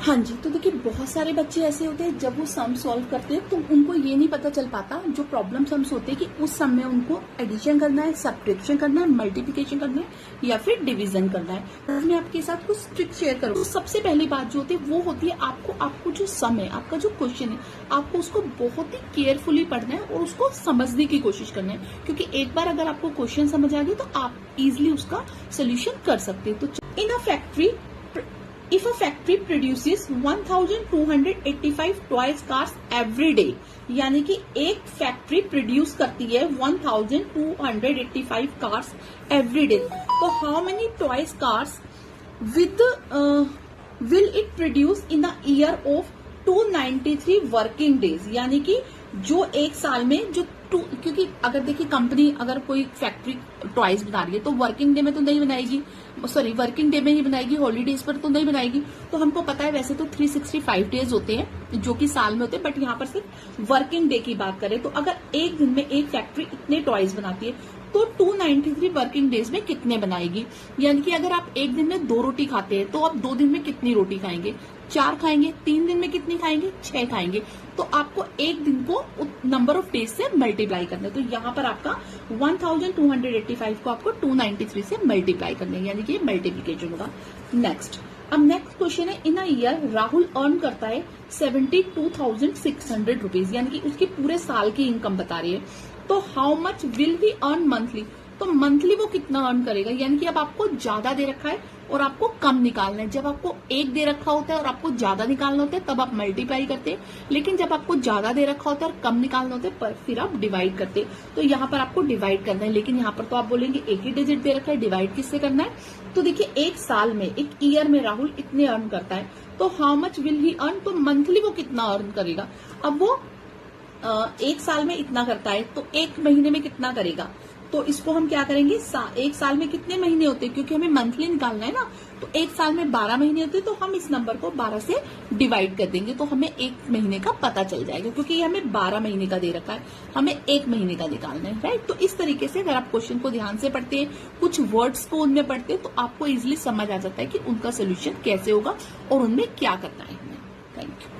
हाँ जी, तो देखिए बहुत सारे बच्चे ऐसे होते हैं जब वो सम सॉल्व करते हैं तो उनको ये नहीं पता चल पाता जो प्रॉब्लम सम्स होते हैं कि उस सम में उनको एडिशन करना है, सब्ट्रैक्शन करना है, मल्टीप्लिकेशन करना है या फिर डिवीजन करना है। तो मैं आपके साथ कुछ ट्रिक शेयर करूँ। तो सबसे पहली बात जो होती है वो होती है आपको जो सम है, आपका जो क्वेश्चन है, आपको उसको बहुत ही केयरफुली पढ़ना है और उसको समझने की कोशिश करना है, क्योंकि एक बार अगर आपको क्वेश्चन समझ आ गया तो आप इजिली उसका सोल्यूशन कर सकते हैं। तो in a factory, if a factory produces 1285 toys cars every day, यानी कि एक फैक्ट्री प्रोड्यूस करती है 1285 कार्स एवरी डे, तो how many toys cars with will it produce in a year of 293 working days, यानी कि जो एक साल में जो क्योंकि अगर देखिए कंपनी अगर कोई फैक्ट्री टॉयज बना रही है तो वर्किंग डे में तो नहीं बनाएगी, सॉरी वर्किंग डे में ही बनाएगी, हॉलीडेज पर तो नहीं बनाएगी। तो हमको पता है वैसे तो 365 डेज होते हैं जो कि साल में होते हैं, बट यहाँ पर सिर्फ वर्किंग डे की बात करें तो अगर एक दिन में एक फैक्ट्री इतने टॉयज बनाती है तो 293 वर्किंग डेज में कितने बनाएगी, यानी कि अगर आप एक दिन में 2 रोटी खाते हैं तो आप 2 दिन में कितनी रोटी खाएंगे, 4 खाएंगे, 3 दिन में कितनी खाएंगे, 6 खाएंगे। तो आपको एक दिन को नंबर ऑफ डेज से मल्टीप्लाई करना है। तो यहाँ पर आपका 1285 को आपको 293 से मल्टीप्लाई करना है, यानी कि मल्टीप्लीकेशन होगा। नेक्स्ट, अब नेक्स्ट क्वेश्चन है, इन अ ईयर राहुल अर्न करता है 72,600 रुपीज, यानी कि उसकी पूरे साल की इनकम बता रही है। तो how much will he earn monthly, तो मंथली वो कितना अर्न करेगा, यानी कि अब आपको ज्यादा दे रखा है और आपको कम निकालना है। जब आपको एक दे रखा होता है और आपको ज्यादा निकालना होता है तब आप मल्टीप्लाई करते हैं, लेकिन जब आपको ज्यादा दे रखा होता है और कम निकालना होता है फिर आप डिवाइड करते हैं। तो यहाँ पर आपको डिवाइड करना है, लेकिन यहाँ पर तो आप बोलेंगे एक ही डिजिट दे रखा है, डिवाइड किससे करना है। तो देखिए एक साल में, एक ईयर में राहुल इतने अर्न करता है, तो how much will he earn, तो मंथली वो कितना अर्न करेगा। अब वो एक साल में इतना करता है तो एक महीने में कितना करेगा, तो इसको हम क्या करेंगे, एक साल में कितने महीने होते हैं, क्योंकि हमें मंथली निकालना है ना, तो एक साल में 12 महीने होते हैं, तो हम इस नंबर को 12 से डिवाइड कर देंगे तो हमें एक महीने का पता चल जाएगा, क्योंकि ये हमें 12 महीने का दे रखा है, हमें एक महीने का निकालना है, राइट। तो इस तरीके से अगर आप क्वेश्चन को ध्यान से पढ़ते हैं, कुछ वर्ड्स को उनमें पढ़ते हैं, तो आपको इजिली समझ आ जाता है कि उनका सोल्यूशन कैसे होगा और उनमें क्या करना है। Thank you.